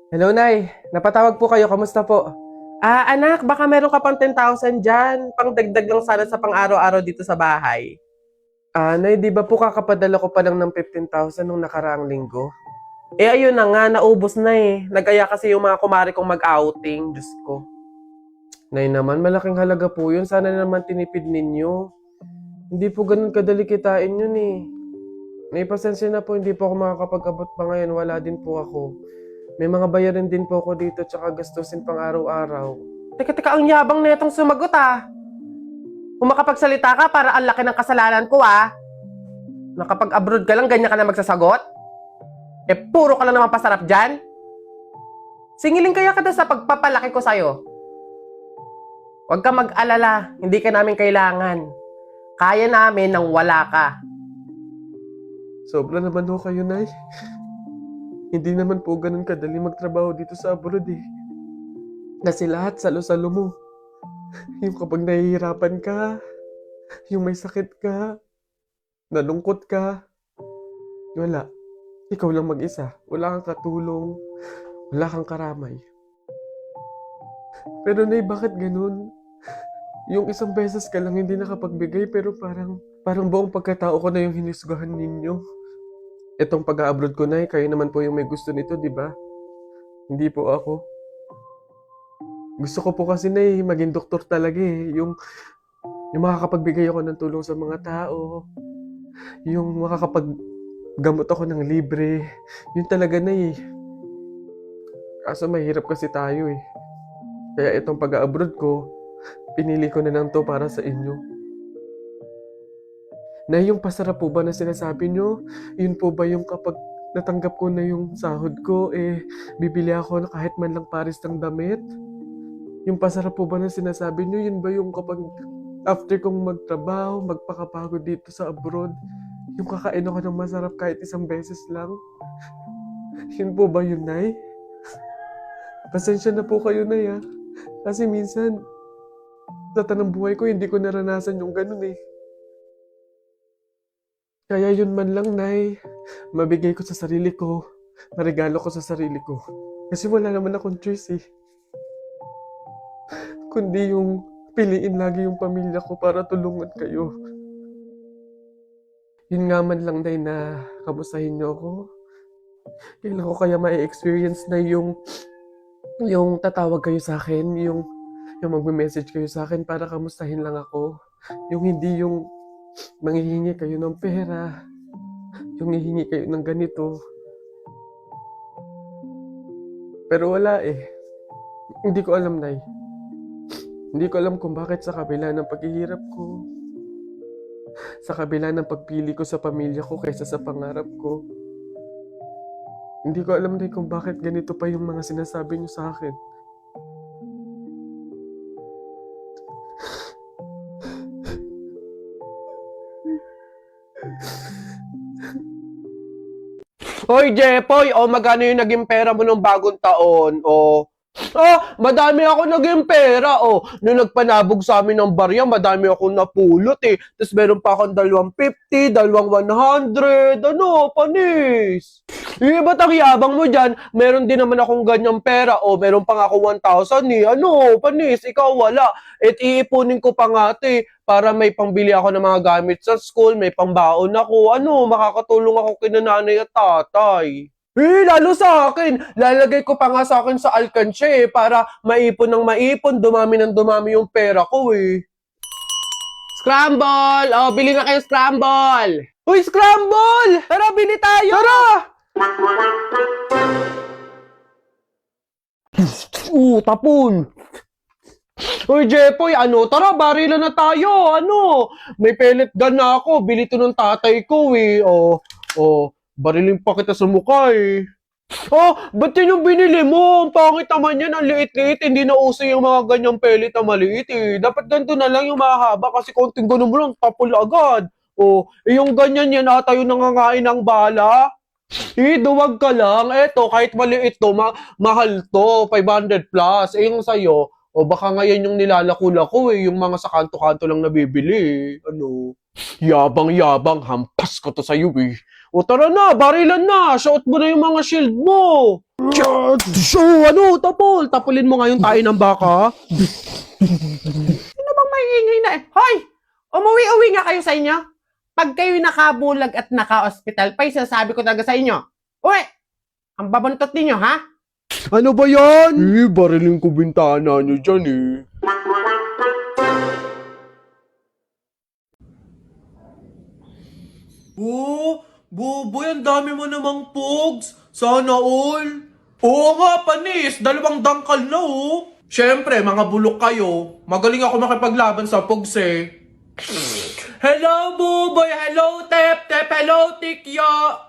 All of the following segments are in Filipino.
Hello, Nay. Napatawag po kayo. Kamusta po? Anak, baka meron ka pang 10,000 dyan. Pangdagdag lang sana sa pang-araw-araw dito sa bahay. Nay, di ba po kakapadala ko pa lang ng 15,000 nung nakaraang linggo? Ayun na nga, naubos na eh. Nag-aya kasi yung mga kumari kong mag-outing. Diyos ko. Nay naman, malaking halaga po yun. Sana naman tinipid ninyo. Hindi po ganun kadali kitain yun eh. Nay, pasensya na po. Hindi po ako makakapag-abot pa ngayon. Wala din po ako. May mga bayarin din po ako dito tsaka gastusin pang araw-araw. Teka, ang yabang na itong sumagot ah. Kung makapagsalita ka, para ang laki ng kasalanan ko ah. Nakapag-abroad ka lang, ganyan ka na magsasagot? Puro ka lang naman pasarap dyan. Singilin kaya ka sa pagpapalaki ko sa'yo. Huwag ka mag-alala, hindi ka namin kailangan. Kaya namin nang wala ka. Sobra naman ho kayo, Nay. Hindi naman po ganun kadali magtrabaho dito sa abroad eh. Kasi lahat salo-salo mo. Yung kapag nahihirapan ka, yung may sakit ka, nalungkot ka, wala. Ikaw lang mag-isa. Wala kang katulong, wala kang karamay. Pero Nay, bakit ganun? Yung isang beses ka lang hindi nakapagbigay pero parang buong pagkatao ko na yung hinisgahan ninyo. Itong pag-a-abroad ko, Nay, kayo naman po yung may gusto nito, di ba? Hindi po ako. Gusto ko po kasi, Nay, maging doktor talaga eh. Yung makakapagbigay ako ng tulong sa mga tao. Yung makakapaggamot ako ng libre. Yun talaga, Nay. Kaso mahirap kasi tayo eh. Kaya itong pag-a-abroad ko, pinili ko na lang to para sa inyo. Na yung pasarap po ba na sinasabi nyo, yun po ba yung kapag natanggap ko na yung sahod ko, bibili ako na kahit man lang pares ng damit? Yung pasarap po ba na sinasabi nyo, yun ba yung kapag after kong magtrabaho, magpakapagod dito sa abroad, yung kakain ako ng masarap kahit isang beses lang? Yun po ba yun, Nay? Pasensya na po kayo, Nay, ha? Kasi minsan, sa tanang buhay ko, hindi ko naranasan yung ganun eh. Kaya yun man lang, Nay, mabigay ko sa sarili ko, maregalo ko sa sarili ko. Kasi wala naman akong choice eh. Kundi yung piliin lagi yung pamilya ko para tulungan kayo. Yun nga man lang, Nay, na kamustahin niyo ako. Kailan ko kaya ma-experience na yung tatawag kayo sa akin, yung magme-message kayo sa akin para kamustahin lang ako. Yung hindi yung manghihingi kayo ng pera, yung hihingi kayo ng ganito. Pero wala eh. Hindi ko alam, Nay. Hindi ko alam kung bakit sa kabila ng paghihirap ko, sa kabila ng pagpili ko sa pamilya ko kaysa sa pangarap ko, hindi ko alam, Nay, kung bakit ganito pa yung mga sinasabi niyo sa akin. Hoy, Jepoy! Magkano yung naging pera mo nung bagong taon? Madami ako naging pera. Nung nagpanabog sa amin ng barya, madami ako napulot eh. Tapos meron pa akong 250, 100. Panis? Ba't ang yabang mo dyan? Meron din naman akong ganyang pera. Meron pa nga ako 1,000 eh. Panis? Ikaw wala. Iipunin ko pa nga para may pangbili ako ng mga gamit sa school, may pambaon ako. Makakatulong ako kina nanay at tatay. Lalo sa akin. Lalagay ko pa nga sa akin sa alkansya para maipon ng maipon, dumami ng dumami yung pera ko eh. Scramble! Bili na kayo scramble! Uy, scramble! Tara, bili tayo! Tara! Tapon! Uy, Jepoy, tara, barilan na tayo, may pellet gun na ako, bili to ng tatay ko eh, barilin pa kita sa mukha eh. Ba't yan yung binili mo? Ang pangit naman yan, ang liit-liit, hindi na uso yung mga ganyang pellet na maliit eh. Dapat ganito na lang yung mahaba kasi konting ganun mo lang, tapol agad. Yung ganyan yan ata yung nangangain ng bala. Duwag ka lang. Eto, kahit maliit to, mahal to, 500 plus. Yung sa'yo, baka ngayon yung nilalako-lako yung mga sa kanto-kanto lang nabibili. Yabang-yabang, hampas ko to sa'yo eh. O tara na, barilan na, suot mo na yung mga shield mo. So, ano, tapulin mo ngayon tayo ng baka. Ano bang maingay na eh? Hoy! Umuwi-uwi nga kayo sa inyo. Pag kayo nakabulag at naka-hospital, pa sinasabi ko talaga sa inyo. Uy! Ang babantot ninyo, ha? Ano ba yan? Barilin ko bintana nyo dyan eh. Oh, Boboy, ang dami mo namang pogs. Sana all. Oo nga, panis. 2 dangkal na oh. Siyempre, mga bulok kayo. Magaling ako makipaglaban sa pogs eh. Hello, Boboy. Hello, Tep. Tep, hello, Tikya.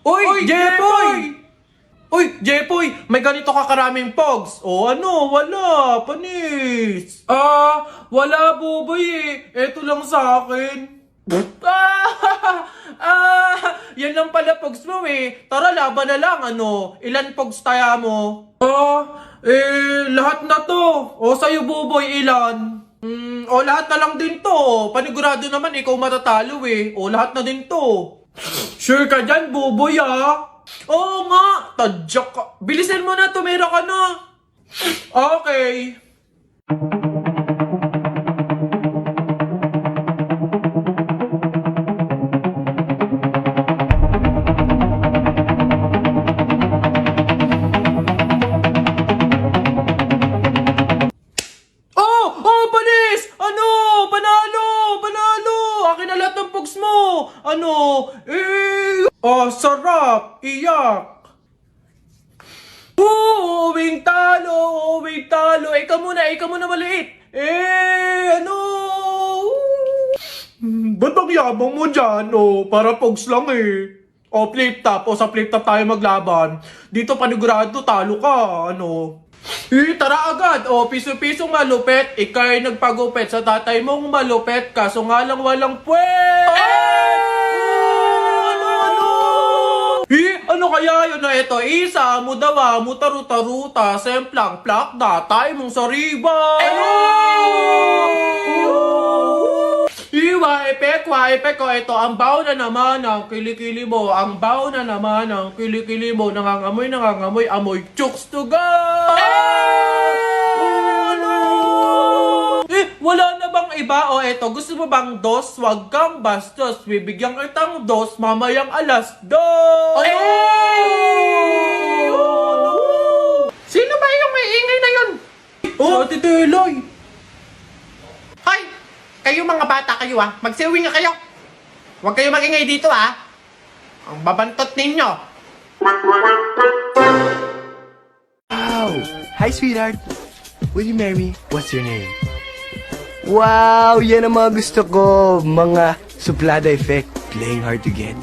Uy, Jepoy! Uy, Jepoy, may ganito ka karaming pogs. O ano, wala, panis. Wala, Boboy eh. Eto lang sa akin. Yan lang pala pogs mo eh. Tara, laban na lang, ano. Ilan pogs taya mo? Lahat na to. O, sa'yo, Boboy, ilan? Lahat na lang din to. Panigurado naman, ikaw matatalo eh. O, lahat na din to. Sure ka dyan, Boboy ah? Oo nga, tadyak ka. Bilisin mo na, tumira ka na. Okay. Panis! Ano? Panalo! Panalo! Akin na lahat ng pugs mo! Ano? Sarap! Iyak! Uwing talo! Uwing talo! Ikaw muna maliit! Ano? Ba't ang yabang mo dyan? Para pugs lang eh. Flip top. Sa flip top tayo maglaban. Dito panigurado, talo ka. Ano? Tara agad! Piso-pisong malupet. Ika'y nagpagupet sa tatay mong malupet. Kaso nga lang walang puwet! Ano kaya yun na ito? Isa, mudawa, mutaru-taruta, semplang, plakda, tayo mong sariba! Wa epek ko ito, ang baw na naman ng kilikili mo, ang baw na naman ng kilikili mo, nangangamoy, amoy chooks to go! Wala na bang iba? Eto, gusto mo bang dos? Wag kang bastos, bibigyan kitang dos, mamayang alas dos! Sino ba yung may ingay na yun? Ate Deloy! Hoy! Kayo mga bata kayo magsiuwi nga kayo. Huwag kayo magingay dito Ang babantot ninyo. Wow! Hi, sweetheart. Will you marry me? What's your name? Wow! Yan ang mga gusto ko. Mga suplada effect. Playing hard to get.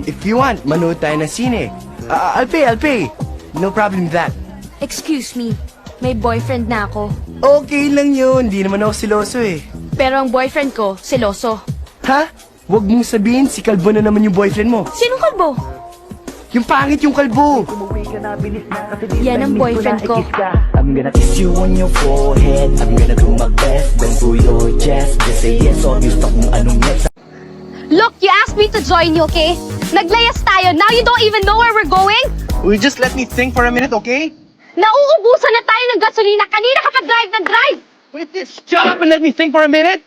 If you want, manood tayo ng sine. I'll pay. No problem with that. Excuse me, may boyfriend na ako. Okay lang yun. Di naman ako siloso eh. Pero ang boyfriend ko, seloso. Ha? Huwag mong sabihin, si Kalbo na naman yung boyfriend mo. Sinong kalbo? Yung pangit yung Kalbo. Yan ang boyfriend ko. I'm gonna kiss you on your forehead. I'm gonna do my best, don't do your chest. Just say yes or you stop kung anong next. Look, you asked me to join you, okay? Naglayas tayo, now you don't even know where we're going? Will you just let me think for a minute, okay? Nauubusan na tayo ng gasolina, kanina ka pa drive ng drive! Wait, shut up and let me think for a minute.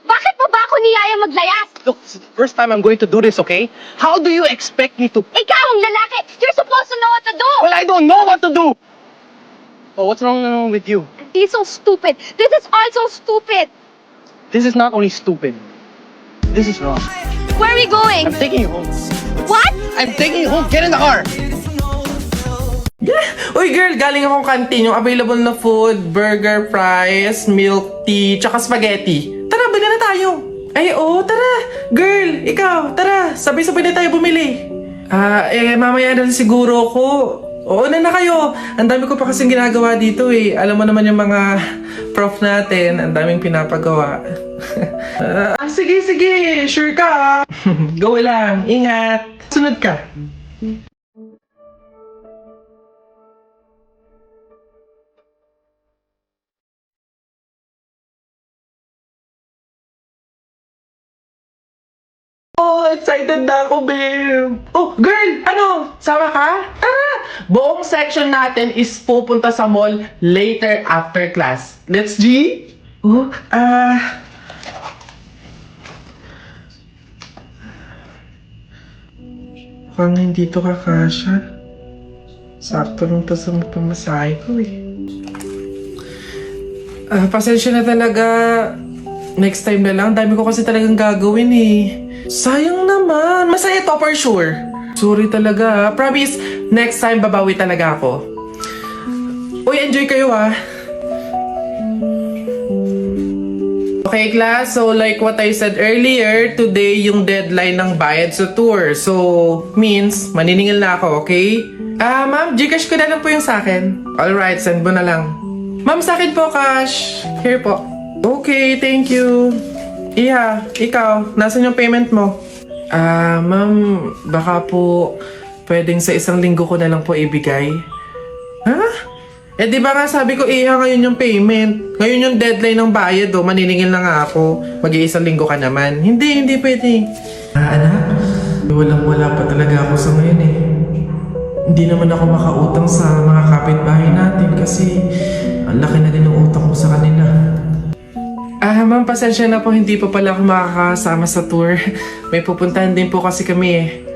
Bakit mo ba ako niyaya maglayas? Look, it's the first time I'm going to do this, okay? How do you expect me to... Ikaw ang lalaki! You're supposed to know what to do! Well, I don't know what to do! Oh, what's wrong with you? He's so stupid. This is also stupid. This is not only stupid. This is wrong. Where are we going? I'm taking you home. What? I'm taking you home. Get in the car. Uy girl, galing akong kantin. Yung available na food, burger, fries, milk tea, tsaka spaghetti. Tara, bili na tayo. Ay, tara. Girl, ikaw, tara. Sabay-sabay na tayo bumili. Mamaya na siguro ko. Oo na kayo. Ang dami ko pa kasing ginagawa dito eh. Alam mo naman yung mga prof natin. Ang daming pinapagawa. Sige. Sure ka. Go lang. Ingat. Sunod ka. Oh, excited na ako, babe. Oh, girl, ano? Sama ka? Tara! Buong section natin is pupunta sa mall later after class. Let's G? Oh, mukhang hindi to kakasya. Sakto lang to sa pamasahe ko eh. Pasensya na talaga. Next time na lang. Dami ko kasi talagang gagawin eh. Sayang naman. Masaya to for sure. Sorry talaga. Promise, next time babawi talaga ako. Uy, enjoy kayo ah. Okay, class. So, like what I said earlier, today yung deadline ng bayad sa tour. So, means, maniningil na ako, okay? Ma'am, Gcash ko na lang po yung sa akin. Alright, send mo na lang. Ma'am, sa akin po, cash. Here po. Okay, thank you. Iha, ikaw, nasan yung payment mo? Ma'am, baka po pwedeng sa isang linggo ko na lang po ibigay. Ha? Eh di ba nga sabi ko, Iha, ngayon yung payment. Ngayon yung deadline ng bayad, oh. Maniningil na nga ako. Mag-iisang linggo ka naman. Hindi pwede. Anak, walang-wala pa talaga ako sa ngayon eh. Hindi naman ako makautang sa mga kapitbahay natin kasi ang laki na din ng utang ko sa kanila. Ma'am, pasensya na po, hindi pa pala ako makakasama sa tour. May pupuntahan din po kasi kami eh.